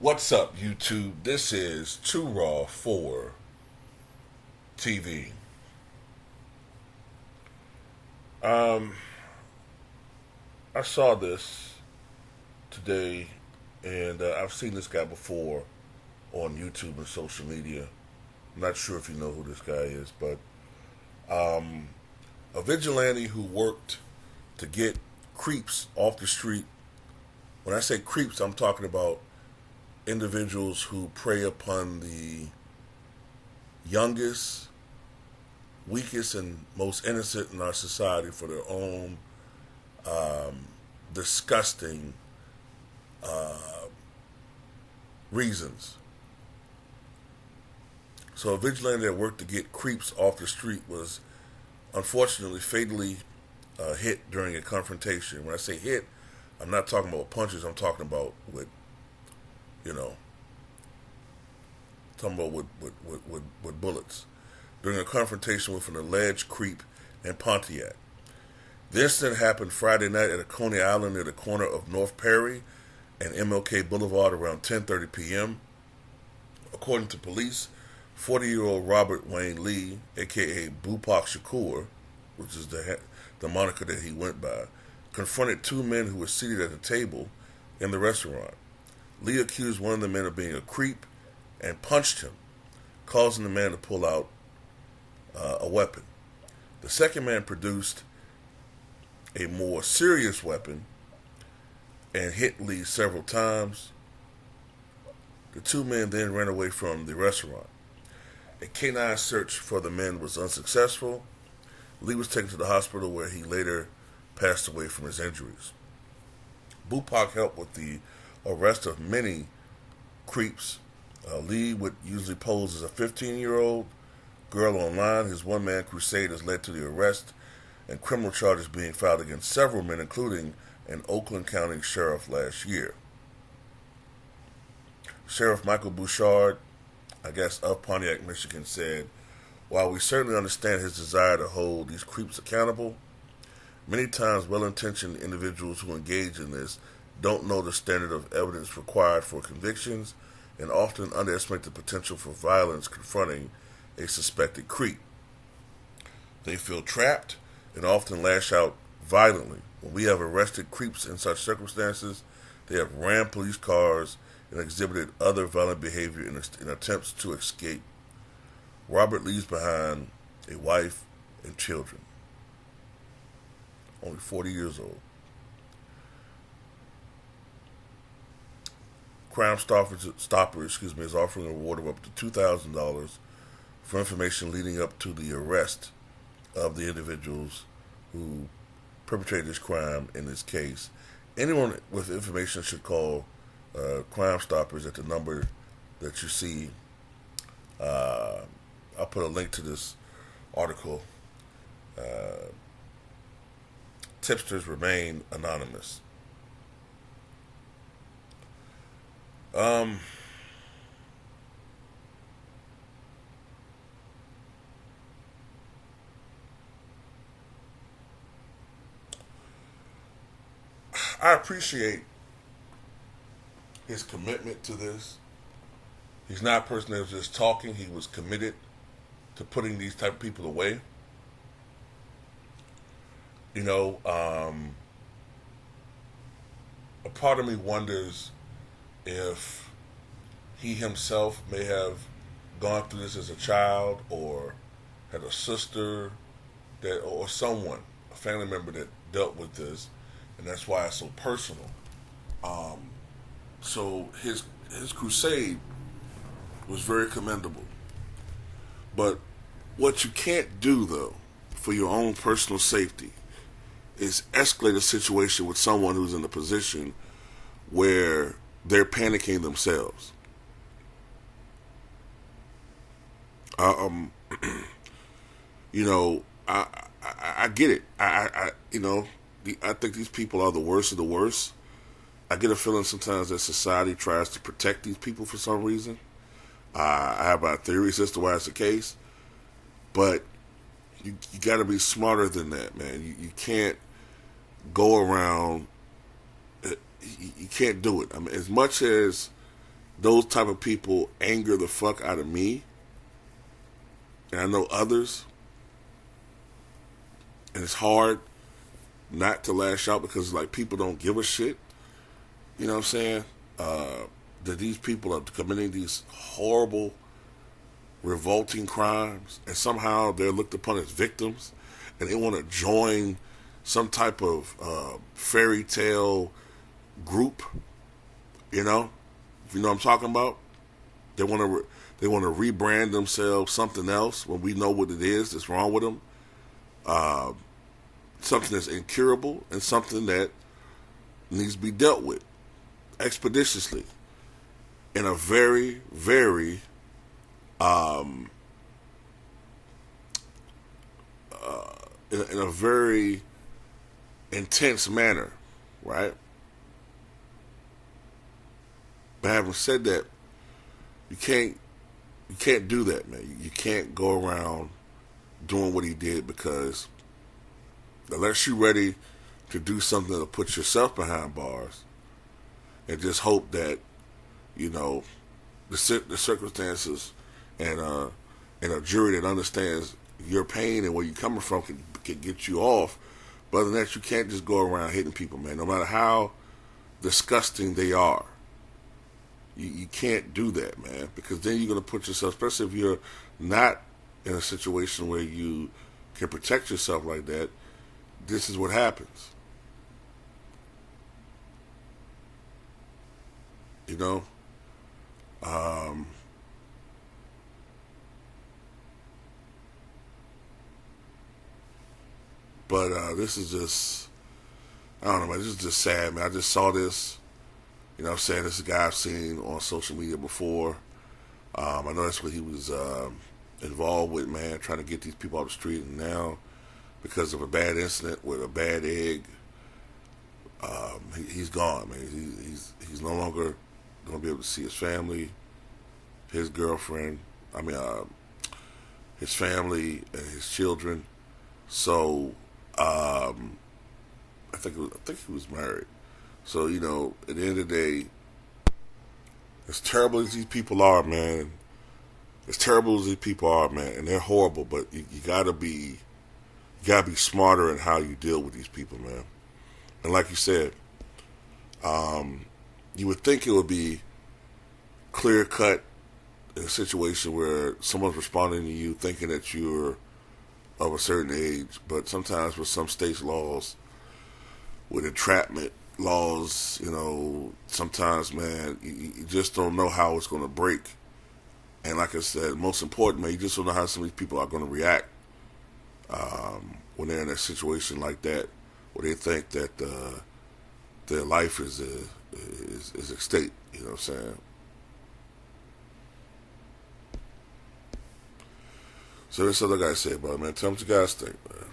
What's up, YouTube? This is Too Raw for TV. Um, I saw this today, and I've seen this guy before on YouTube and social media. I'm not sure if you know who this guy is, but a vigilante who worked to get creeps off the street. When I say creeps, I'm talking about individuals who prey upon the youngest, weakest, and most innocent in our society for their own disgusting reasons. So a vigilante that worked to get creeps off the street was unfortunately fatally hit during a confrontation. When I say hit, I'm not talking about punches. I'm talking about you know, with bullets during a confrontation with an alleged creep in Pontiac. The incident happened Friday night at a Coney Island near the corner of North Perry and MLK Boulevard around 10:30 p.m. According to police, 40-year-old Robert Wayne Lee, aka Boopac Shakur, which is the moniker that he went by, confronted two men who were seated at a table in the restaurant. Lee accused one of the men of being a creep and punched him, causing the man to pull out a weapon. The second man produced a more serious weapon and hit Lee several times. The two men then ran away from the restaurant. A canine search for the men was unsuccessful. Lee was taken to the hospital where he later passed away from his injuries. Boopac helped with the arrest of many creeps. Lee would usually pose as a 15-year-old girl online. His one-man crusade has led to the arrest and criminal charges being filed against several men, including an Oakland County sheriff last year. Sheriff Michael Bouchard, I guess, of Pontiac, Michigan, said, "While we certainly understand his desire to hold these creeps accountable, many times well-intentioned individuals who engage in this don't know the standard of evidence required for convictions and often underestimate the potential for violence confronting a suspected creep. They feel trapped and often lash out violently. When we have arrested creeps in such circumstances, they have rammed police cars and exhibited other violent behavior in attempts to escape. Robert leaves behind a wife and children. Only 40 years old. Crime Stopper, is offering a reward of up to $2,000 for information leading up to the arrest of the individuals who perpetrated this crime in this case. Anyone with information should call Crime Stoppers at the number that you see. I'll put a link to this article. Tipsters remain anonymous. I appreciate his commitment to this. He's not a person that was just talking. He was committed to putting these type of people away. You know, a part of me wonders if he himself may have gone through this as a child or had a sister that or someone, a family member that dealt with this, and that's why it's so personal. So his crusade was very commendable. But what you can't do, though, for your own personal safety is escalate a situation with someone who's in a position where they're panicking themselves. You know, I get it. I think these people are the worst of the worst. I get a feeling sometimes that society tries to protect these people for some reason. I have my theories as to why it's the case, but you got to be smarter than that, man. You can't go around. You can't do it. I mean, as much as those type of people anger the fuck out of me, and I know others, and it's hard not to lash out because like people don't give a shit. You know what I'm saying? That these people are committing these horrible, revolting crimes, and somehow they're looked upon as victims, and they want to join some type of fairy tale group. You know what I'm talking about? They want to rebrand themselves something else when we know what it is that's wrong with them. Something that's incurable and something that needs to be dealt with expeditiously in a very, very in a very intense manner, right? But having said that, you can't do that, man. You can't go around doing what he did, because unless you're ready to do something to put yourself behind bars and just hope that, you know, the circumstances and a jury that understands your pain and where you're coming from can get you off. But other than that, you can't just go around hitting people, man, no matter how disgusting they are. You can't do that, man, because then you're going to put yourself, especially if you're not in a situation where you can protect yourself like that, this is what happens. You know? But this is just, I don't know, man, this is just sad, man. I just saw this. You know what I'm saying? This is a guy I've seen on social media before. I know that's what he was involved with, man, trying to get these people off the street. And now, because of a bad incident with a bad egg, he's gone, man. He's no longer going to be able to see his family, his girlfriend, his family and his children. So, I think he was married. So, you know, at the end of the day, as terrible as these people are, man, and they're horrible, but you gotta be smarter in how you deal with these people, man. And like you said, you would think it would be clear cut in a situation where someone's responding to you thinking that you're of a certain age, but sometimes with some states' laws, with entrapment laws, you know, sometimes, man, you just don't know how it's going to break. And like I said, most important, man, you just don't know how some of these people are going to react when they're in a situation like that, where they think that their life is at stake. You know what I'm saying? So this other guy said about it, man. Tell me what you guys think, man.